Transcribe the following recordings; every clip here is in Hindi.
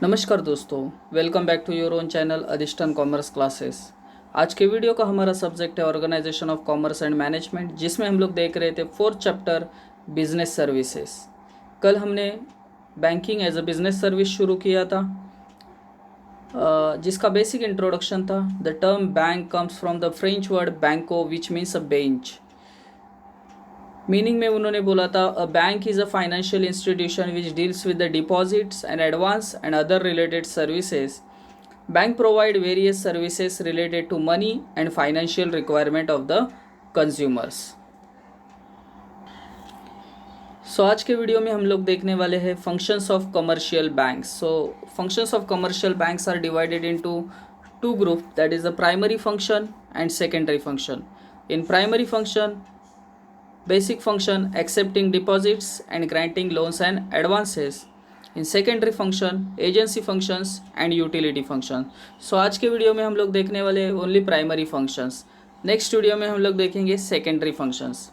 नमस्कार दोस्तों, welcome back to your own channel Adhishthan commerce classes. आज के वीडियो का हमारा सब्जेक्ट है organisation of commerce and management, जिसमें हम लोग देख रहे थे फोर्थ चैप्टर बिजनेस सर्विसेज। कल हमने banking as a business service शुरू किया था, जिसका बेसिक इंट्रोडक्शन था। The term bank comes from the French word banco which means a bench. Meaning में उन्होंने बोला था a bank is a financial institution which deals with the deposits and advance and other related services. Bank provide various services related to money and financial requirement of the consumers. So आज के वीडियो में हम लोग देखने वाले हैं functions of commercial banks. So functions of commercial banks are divided into two group, that is the primary function and secondary function. In primary function, basic function accepting deposits and granting loans and advances. In secondary function, agency functions and utility function. So आज के वीडियो में हम लोग देखने वाले only primary functions. Next video में हम लोग देखेंगे secondary functions.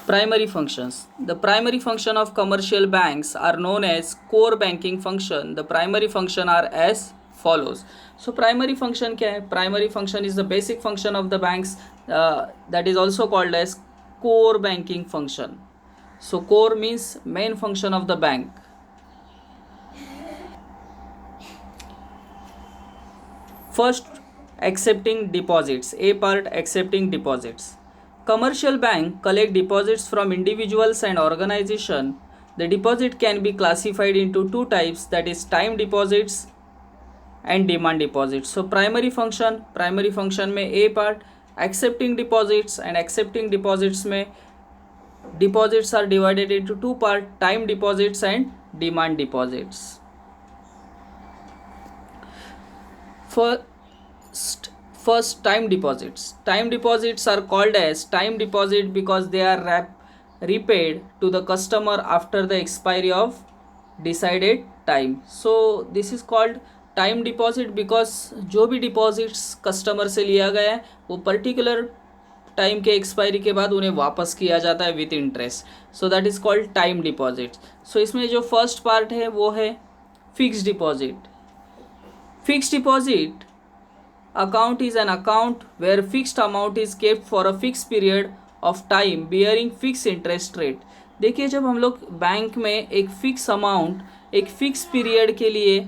Primary functions. The primary function of commercial banks are known as core banking function. The primary function are as follows. So primary function क्या है? Primary function is the basic function of the banks, that is also called as core banking function. So core means main function of the bank. First, accepting deposits. A part, accepting deposits. Commercial bank collect deposits from individuals and organization. The deposit can be classified into two types, that is time deposits and demand deposits. So primary function में A part accepting deposits, and accepting deposits में deposits are divided into two part, time deposits and demand deposits. First, time deposits. Time deposits are called as time deposit because they are repaid to the customer after the expiry of decided time. So this is called time deposit because जो भी डिपॉजिट्स कस्टमर से लिया गया है वो पर्टिकुलर टाइम के एक्सपायरी के बाद उन्हें वापस किया जाता है with interest. So that is called time deposit. So इसमें जो फर्स्ट पार्ट है वो है fixed deposit. Fixed deposit account is an account where fixed amount is kept for a fixed period of time bearing fixed interest rate. देखिए, जब हम लोग बैंक में एक फिक्स अमाउंट एक फिक्स पीरियड के लिए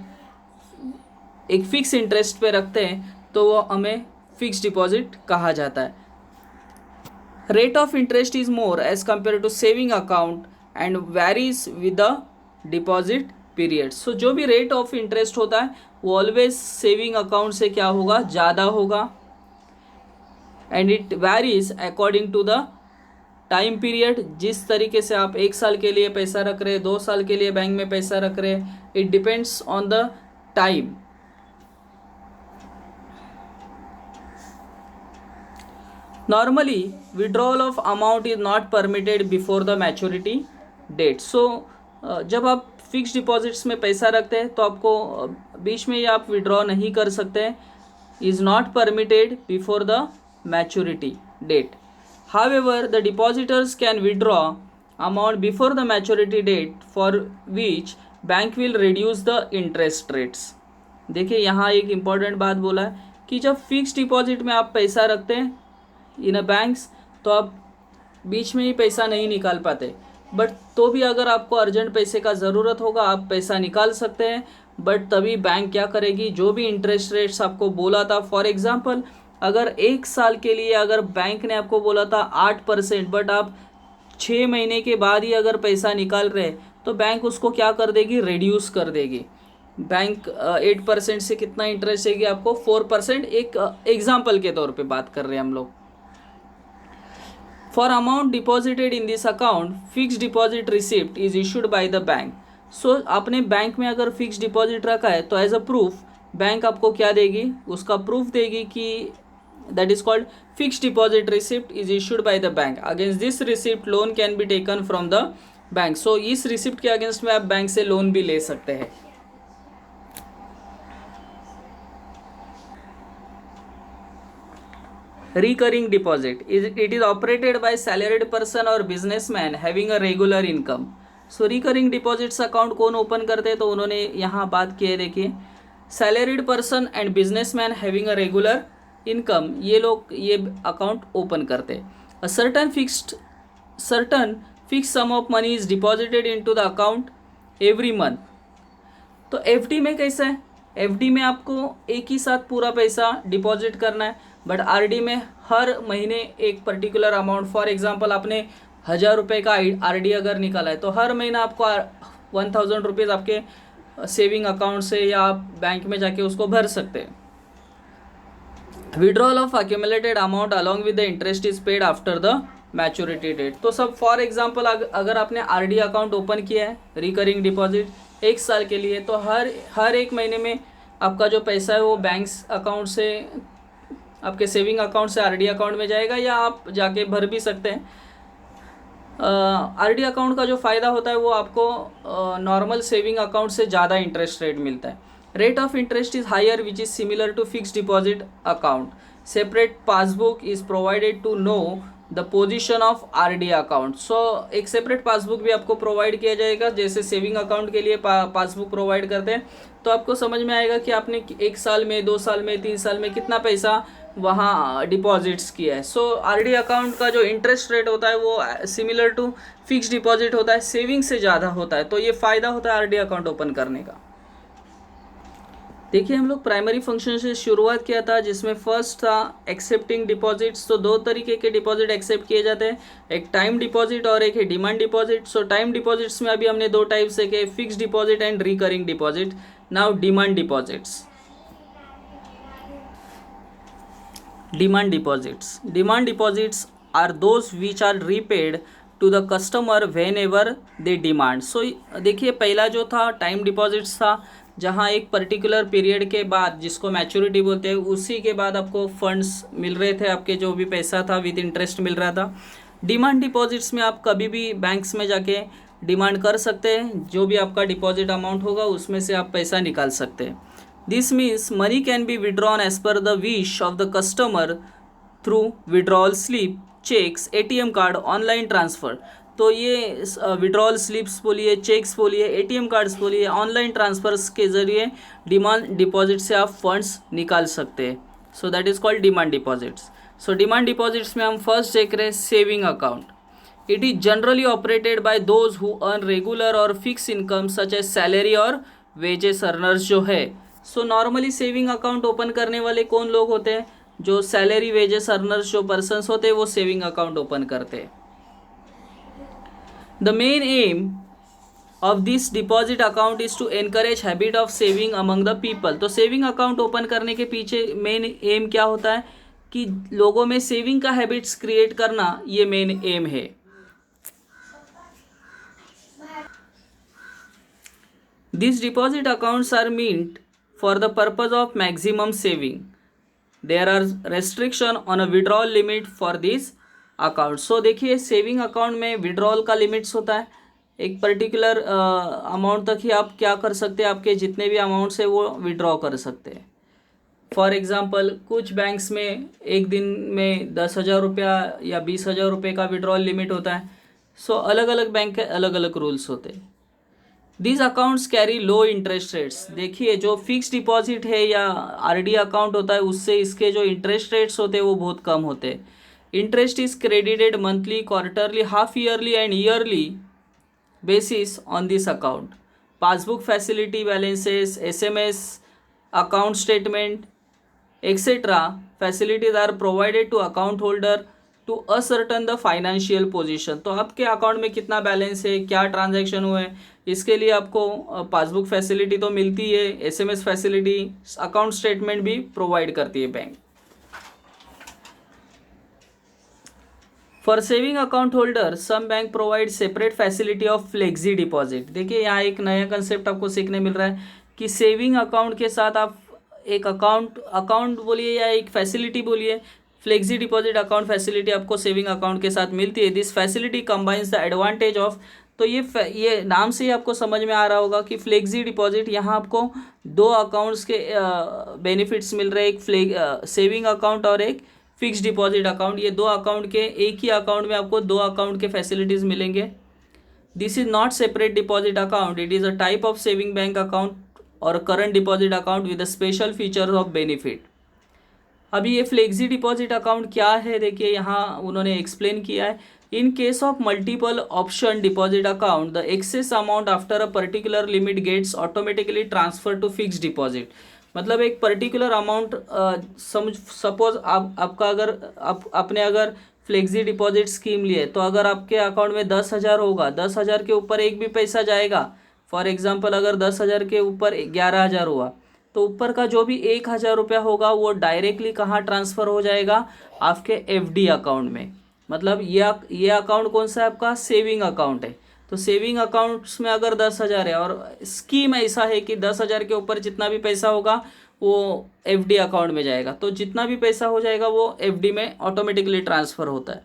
एक फिक्स इंटरेस्ट पे रखते हैं तो वो हमें फिक्स डिपॉजिट कहा जाता है। Rate of interest is more as compare to saving account and varies with the deposit period. So जो भी रेट ऑफ इंटरेस्ट होता है वो ऑलवेज सेविंग अकाउंट से क्या होगा, ज़्यादा होगा, and it varies according to the time period. जिस तरीके से आप 1 साल के लिए पैसा रख रहे हैं, 2 साल के लिए बैंक में पैसा रख रहे हैं, it depends on the time. Normally, withdrawal of amount is not permitted before the maturity date. So, जब आप फिक्स डिपॉजिट्स में पैसा रखते हैं तो आपको बीच में ही आप विड्रॉ नहीं कर सकते हैं। Is not permitted before the maturity date. However the depositors can withdraw amount before the maturity date for which bank will reduce the interest rates. देखिए, यहाँ एक इम्पॉर्टेंट बात बोला है कि जब फिक्स डिपॉजिट में आप पैसा रखते हैं इन अ बैंक्स तो आप बीच में ही पैसा नहीं निकाल पाते, बट तो भी अगर आपको अर्जेंट पैसे का ज़रूरत होगा आप पैसा निकाल सकते हैं। बट तभी बैंक क्या करेगी, जो भी इंटरेस्ट रेट्स आपको बोला था, फॉर एग्जांपल अगर 1 साल के लिए अगर बैंक ने आपको बोला था 8%, बट आप 6 महीने के बाद ही अगर पैसा निकाल रहे तो बैंक उसको क्या कर देगी, रिड्यूस कर देगी। बैंक 8% से कितना इंटरेस्ट देगी आपको, 4%। एक एग्जाम्पल के तौर पर बात कर रहे हैं हम लोग। For amount deposited in this account, fixed deposit receipt is issued by the bank. So आपने बैंक में अगर फिक्स डिपॉजिट रखा है तो एज अ प्रूफ बैंक आपको क्या देगी, उसका प्रूफ देगी कि that is called fix deposit receipt is issued by the bank. Against this receipt loan can be taken from the bank. So इस रिसिप्ट के अगेंस्ट में आप बैंक से लोन भी ले सकते हैं। Recurring deposit, it is operated by salaried person or businessman having a regular income. So recurring deposits account कौन ओपन करते हैं, तो उन्होंने यहाँ बात की है, देखिए salaried person and businessman having a regular income, ये लोग ये अकाउंट ओपन करते हैं। A certain fix sum of money is deposited into the account every month. तो एफडी में कैसा है, एफडी में आपको एक ही साथ पूरा पैसा डिपॉजिट करना है, बट आरडी में हर महीने एक पर्टिकुलर अमाउंट, फॉर एग्जांपल आपने 1000 रुपये का आरडी अगर निकाला है तो हर महीना आपको 1000 रुपीज़ आपके सेविंग अकाउंट से या आप बैंक में जाके उसको भर सकते हैं। Withdrawal of accumulated amount along with the interest is paid after the maturity date. तो सब फॉर एग्जांपल अगर आपने आरडी अकाउंट ओपन किया है रिकरिंग डिपॉजिट 1 साल के लिए, तो हर एक महीने में आपका जो पैसा है वो बैंक अकाउंट से आपके सेविंग अकाउंट से आरडी अकाउंट में जाएगा, या आप जाके भर भी सकते हैं। आरडी अकाउंट का जो फ़ायदा होता है वो आपको नॉर्मल सेविंग अकाउंट से ज़्यादा इंटरेस्ट रेट मिलता है। Rate of interest is higher which is similar to fix deposit account. Separate passbook is provided to know the position of RD account. So एक सेपरेट पासबुक भी आपको प्रोवाइड किया जाएगा, जैसे सेविंग अकाउंट के लिए पासबुक प्रोवाइड करते हैं, तो आपको समझ में आएगा कि आपने 1 साल में, 2 साल में, 3 साल में कितना पैसा वहाँ डिपॉजिट्स किया है। सो आरडी अकाउंट का जो इंटरेस्ट रेट होता है वो सिमिलर टू फिक्स डिपॉजिट होता है, सेविंग से ज़्यादा होता है, तो ये फ़ायदा होता है आरडी अकाउंट ओपन करने का। देखिए हम लोग प्राइमरी फंक्शन से शुरुआत किया था, जिसमें फर्स्ट था एक्सेप्टिंग डिपॉजिट्स। तो 2 तरीके के डिपॉजिट एक्सेप्ट किए जाते हैं, एक टाइम डिपॉजिट और एक है डिमांड डिपॉजिट। सो टाइम डिपॉजिट्स में अभी हमने 2 टाइप्स है, fix deposit and recurring deposit. Now demand deposits. Demand deposits. Demand deposits are those which are repaid to the customer whenever they demand. So देखिए पहला जो था टाइम डिपॉजिट्स था, जहाँ एक पर्टिकुलर पीरियड के बाद, जिसको मैच्योरिटी बोलते हैं, उसी के बाद आपको फंड्स मिल रहे थे, आपके जो भी पैसा था विद इंटरेस्ट मिल रहा था। डिमांड डिपॉजिट्स में आप कभी भी बैंक्स में जाके डिमांड कर सकते हैं, जो भी आपका डिपॉजिट अमाउंट होगा उसमें से आप पैसा निकाल सकते हैं। This means money can be withdrawn as per the wish of the customer through withdrawal slip, checks, ATM card, online transfer. तो ये विड्रॉल स्लिप्स बोलिए, चेक्स बोलिए, ATM कार्ड्स बोलिए, ऑनलाइन ट्रांसफर्स के ज़रिए डिमांड डिपॉजिट से आप फंड्स निकाल सकते हैं। So that is called demand deposits. So demand deposits में हम फर्स्ट देख रहे हैं saving account. It is generally operated by those who earn regular और fix income such as salary और वेजेस अर्नर्स जो है। So normally saving account open करने वाले कौन लोग होते हैं, जो सैलरी वेजेस अर्नर्स जो पर्सन्स होते हैं वो सेविंग अकाउंट ओपन करते हैं। The main aim of this deposit account is to encourage habit of saving among the people. तो सेविंग अकाउंट ओपन करने के पीछे मेन एम क्या होता है कि लोगों में सेविंग का हैबिट्स क्रिएट करना, ये मेन एम है। This deposit accounts are meant for the purpose of maximum saving. There are restriction on a withdrawal limit for this account. So देखिए सेविंग अकाउंट में विड्रॉल का लिमिट्स होता है, एक पर्टिकुलर अमाउंट तक ही आप क्या कर सकते हैं, आपके जितने भी अमाउंट्स है वो विड्रॉ कर सकते हैं। फॉर एग्जांपल कुछ बैंक्स में एक दिन में 10,000 रुपया या 20,000 रुपये का विड्रॉल लिमिट होता है। सो अलग अलग बैंक के अलग अलग रूल्स होते हैं। These accounts carry low interest rates. देखिए जो फिक्स डिपॉजिट है या आरडी अकाउंट होता है, उससे इसके जो इंटरेस्ट रेट्स होते हैं वो बहुत कम होते हैं। Interest is credited monthly, quarterly, half yearly and yearly basis on this account. Passbook facility, balances, SMS, account statement etcetera facilities are provided to account holder to ascertain the financial position. तो आपके अकाउंट में कितना बैलेंस है, क्या ट्रांजैक्शन हुए हैं, इसके लिए आपको पासबुक फैसिलिटी तो मिलती है, SMS फैसिलिटी, अकाउंट स्टेटमेंट भी प्रोवाइड करती है bank. For saving account holder some bank provide separate facility of flexi deposit. देखिए यहाँ एक नया कंसेप्ट आपको सीखने मिल रहा है कि सेविंग अकाउंट के साथ आप एक अकाउंट बोलिए या एक फैसिलिटी बोलिए, फ्लेक्सी डिपॉजिट अकाउंट फैसिलिटी आपको सेविंग अकाउंट के साथ मिलती है। This facility combines the advantage of, तो ये नाम से ही आपको समझ में आ रहा होगा कि फ्लेक्सी डिपॉजिट, यहाँ आपको 2 अकाउंट्स के बेनिफिट्स मिल रहे हैं, एक सेविंग अकाउंट और एक फिक्स डिपॉजिट अकाउंट। ये 2 अकाउंट के एक ही अकाउंट में आपको 2 अकाउंट के फैसिलिटीज़ मिलेंगे। This is not separate deposit account, it is a type of saving bank account और current deposit account with a special feature of benefit. अभी ये फ्लेक्सी डिपॉजिट अकाउंट क्या है, देखिए यहाँ उन्होंने एक्सप्लेन किया है। In case of multiple option deposit account the excess amount after a particular limit gets automatically transfer to fix deposit. मतलब एक पर्टिकुलर अमाउंट सपोज आपका अगर आपने अगर फ्लेक्सी डिपॉजिट स्कीम लिए तो अगर आपके अकाउंट में 10,000 होगा, 10,000 के ऊपर एक भी पैसा जाएगा, फॉर एग्जाम्पल अगर 10,000 के ऊपर 11,000 हुआ तो ऊपर का जो भी 1,000 रुपया होगा वो डायरेक्टली कहाँ ट्रांसफ़र हो जाएगा, आपके एफडी अकाउंट में। मतलब ये अकाउंट कौन सा है आपका, सेविंग अकाउंट है। तो सेविंग अकाउंट्स में अगर 10,000 है और स्कीम ऐसा है कि 10,000 के ऊपर जितना भी पैसा होगा वो एफडी अकाउंट में जाएगा, तो जितना भी पैसा हो जाएगा वो एफडी में ऑटोमेटिकली ट्रांसफ़र होता है।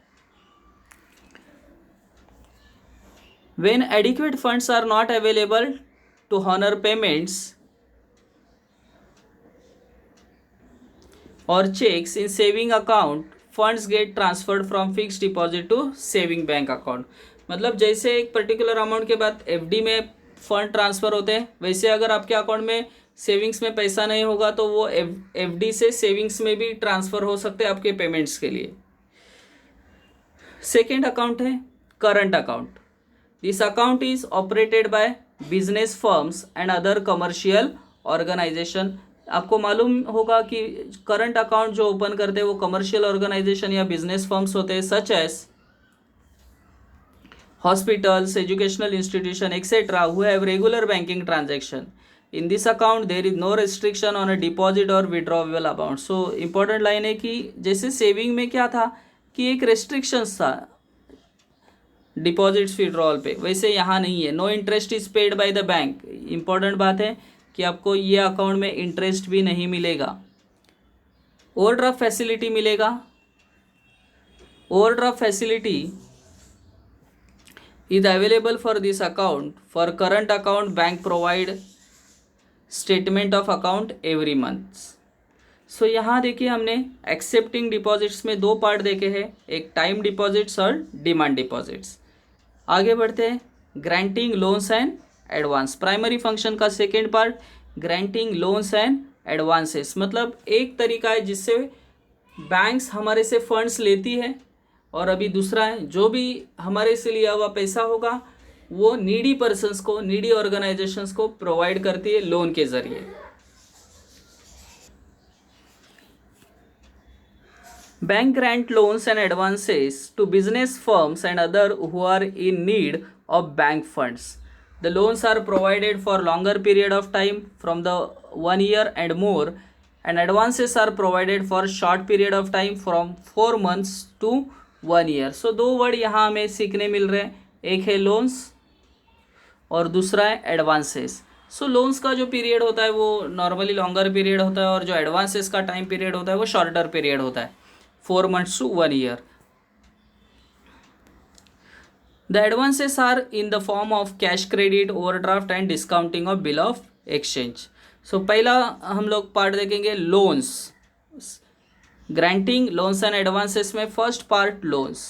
When adequate funds are not available to honor payments or checks in saving account, funds get transferred from fixed deposit to saving bank account। मतलब जैसे एक पर्टिकुलर अमाउंट के बाद एफडी में फंड ट्रांसफ़र होते हैं, वैसे अगर आपके अकाउंट में सेविंग्स में पैसा नहीं होगा तो वो एफडी से सेविंग्स में भी ट्रांसफ़र हो सकते हैं आपके पेमेंट्स के लिए। सेकेंड अकाउंट है current account. This account is operated by business firms and other commercial organisation. आपको मालूम होगा कि करंट अकाउंट जो ओपन करते हैं वो कमर्शियल ऑर्गेनाइजेशन या बिजनेस फर्म्स होते हैं, such as hospitals, educational institution etcetera who have regular banking transaction. In this account there is no restriction on a deposit और withdrawable amount. So important line है कि जैसे सेविंग में क्या था कि एक रेस्ट्रिक्शंस था डिपॉजिट्स विड्रॉल पे, वैसे यहाँ नहीं है। No interest is paid by the bank. Important बात है कि आपको ये अकाउंट में इंटरेस्ट भी नहीं मिलेगा। ओवरड्राफ्ट फैसिलिटी मिलेगा। Overdraft facility is available for this account. For current account bank provide statement of account every month. So यहाँ देखिए हमने एक्सेप्टिंग डिपॉजिट्स में दो पार्ट देखे हैं, एक टाइम डिपॉजिट्स और डिमांड डिपॉजिट्स। आगे बढ़ते हैं granting loans and advance. Primary function का second part granting loans and advances. मतलब एक तरीका है जिससे बैंक्स हमारे से फंड्स लेती है, और अभी दूसरा है जो भी हमारे से लिया हुआ पैसा होगा वो नीडी पर्सन्स को, नीडी ऑर्गेनाइजेशंस को प्रोवाइड करती है लोन के जरिए। Bank grant loans and advances to business firms and other who are in need of bank funds. The loans are provided for longer period of time from the 1 year and more, and advances are provided for short period of time from 4 months to 1 year. So दो वर्ड यहाँ हमें सीखने मिल रहे हैं, एक है लोन्स और दूसरा है एडवांसेस। सो लोन्स का जो पीरियड होता है वो नॉर्मली लॉन्गर पीरियड होता है और जो एडवांसेस का टाइम पीरियड होता है वो शॉर्टर पीरियड होता है, 4 months to 1 year. The advances are in the form of cash credit, overdraft and discounting of bill of exchange. So पहला हम लोग पार्ट देखेंगे loans, granting loans and advances में first part loans,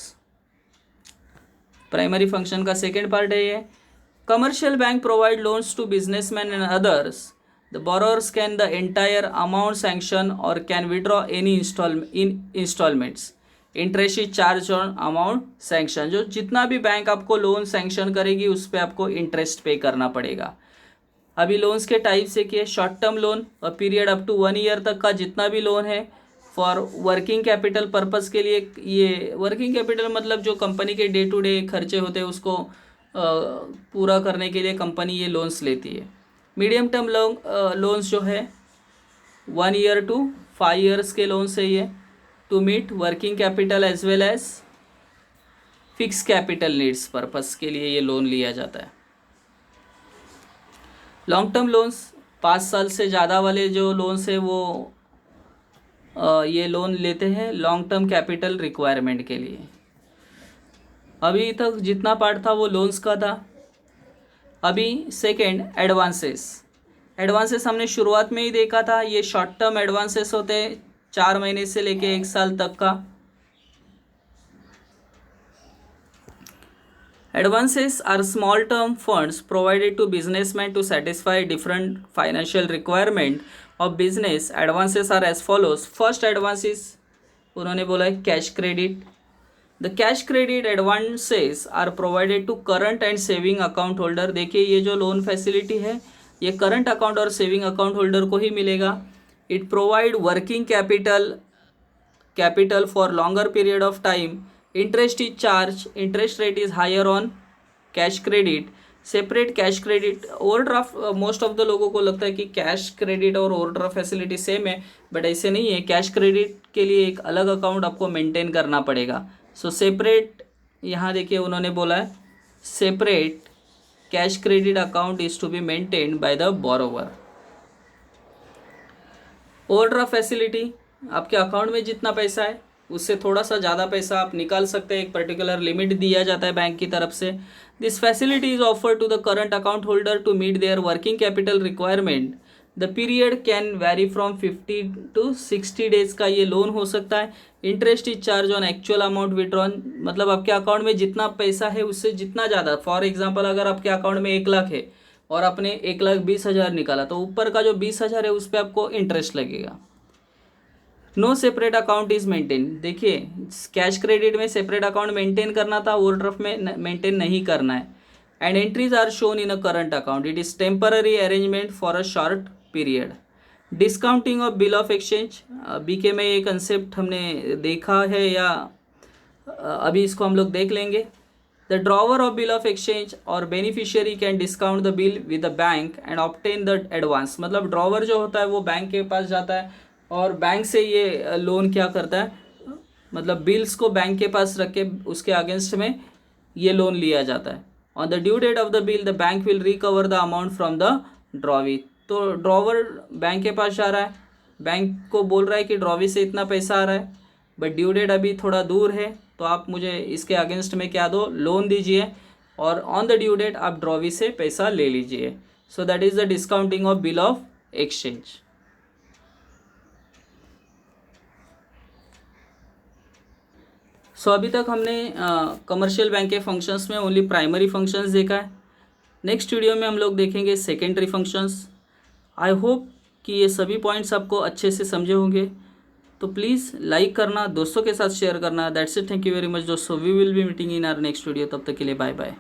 primary function का सेकेंड पार्ट है ये। Commercial bank provide loans to businessman and others. The borrowers can the entire amount sanction or can withdraw any installments. Interest is charged on amount sanction. जो जितना भी बैंक आपको लोन सैंक्शन करेगी उस पर आपको इंटरेस्ट पे करना पड़ेगा। अभी लोन्स के टाइप से कि शॉर्ट टर्म लोन और पीरियड अप टू 1 ईयर तक का जितना भी लोन है फॉर वर्किंग कैपिटल पर्पस के लिए। ये वर्किंग कैपिटल मतलब जो कंपनी के डे टू डे खर्चे होते हैं उसको पूरा करने के लिए कंपनी ये लोन्स लेती है। मीडियम टर्म लोन्स जो है 1 ईयर टू 5 ईयर्स के लोन्स है ये, to meet working capital as well as fix capital needs purpose के लिए ये लोन लिया जाता है। लॉन्ग टर्म लोन्स 5 साल से ज़्यादा वाले जो लोन्स है वो ये लोन लेते हैं लॉन्ग टर्म कैपिटल रिक्वायरमेंट के लिए। अभी तक जितना पार्ट था वो लोन्स का था। अभी सेकेंड एडवांसेस। एडवांसेस हमने शुरुआत में ही देखा था, ये शॉर्ट टर्म एडवांसेस होते हैं 4 महीने से लेके 1 साल तक का। Advances are small term funds provided to businessmen to satisfy different financial requirement of business. Advances are as follows. First advances उन्होंने बोला है cash credit. The cash credit advances are provided to current and saving account holder. देखिए ये जो लोन फैसिलिटी है ये करंट अकाउंट और सेविंग अकाउंट होल्डर को ही मिलेगा. It provide working capital for longer period of time. Interest is charge. Interest rate is higher on cash credit. Separate cash credit. Overdraft most of the लोगों को लगता है कि कैश क्रेडिट और ओवरड्राफ्ट फैसिलिटी सेम है, बट ऐसे नहीं है. कैश क्रेडिट के लिए एक अलग अकाउंट आपको मेंटेन करना पड़ेगा. सो सेपरेट, यहाँ देखिए उन्होंने बोला है separate cash credit account is to be maintained by the borrower. Overdraft facility, आपके अकाउंट में जितना पैसा है उससे थोड़ा सा ज़्यादा पैसा आप निकाल सकते हैं. एक पर्टिकुलर लिमिट दिया जाता है बैंक की तरफ से. This facility is offered to the current account holder to meet their working capital requirement. The period can vary from 50 to 60 days का ये लोन हो सकता है. Interest is charge on actual amount withdrawn. मतलब आपके अकाउंट में जितना पैसा है उससे जितना ज़्यादा. फॉर एग्जाम्पल अगर आपके अकाउंट में 1 लाख है और आपने 1,20,000 निकाला तो ऊपर का जो 20,000 है उस पर आपको इंटरेस्ट लगेगा. No separate account is maintain. देखिए कैश क्रेडिट में सेपरेट अकाउंट मेंटेन करना था, ओवरड्राफ्ट में मेंटेन नहीं करना है. And entries are shown in a current account. It is temporary arrangement for a short period. Discounting of bill of exchange. बीके में ये कंसेप्ट हमने देखा है या अभी इसको हम लोग देख लेंगे. The drawer of bill of exchange और beneficiary can discount the bill with the bank and obtain the advance. मतलब ड्रॉवर जो होता है वो बैंक के पास जाता है और बैंक से ये लोन क्या करता है, मतलब बिल्स को बैंक के पास रख के उसके अगेंस्ट में ये लोन लिया जाता है. On the due date of the bill the bank will recover the amount from the drawee. तो ड्रॉवर बैंक के पास जा रहा है, बैंक को बोल रहा है कि ड्रॉवी से इतना पैसा आ रहा है बट ड्यू डेट अभी थोड़ा दूर है, तो आप मुझे इसके अगेंस्ट में क्या दो, लोन दीजिए और ऑन द ड्यू डेट आप ड्रॉवी से पैसा ले लीजिए. So that is the discounting of bill of exchange. So अभी तक हमने कमर्शियल बैंक के फंक्शंस में ओनली प्राइमरी फंक्शंस देखा है. नेक्स्ट वीडियो में हम लोग देखेंगे सेकेंडरी फंक्शंस. आई होप कि ये सभी पॉइंट्स आपको अच्छे से समझे होंगे. तो प्लीज़ लाइक करना, दोस्तों के साथ शेयर करना. That's it. Thank you very much दोस्तों. We will be meeting in our next video. तब तक के लिए बाय बाय.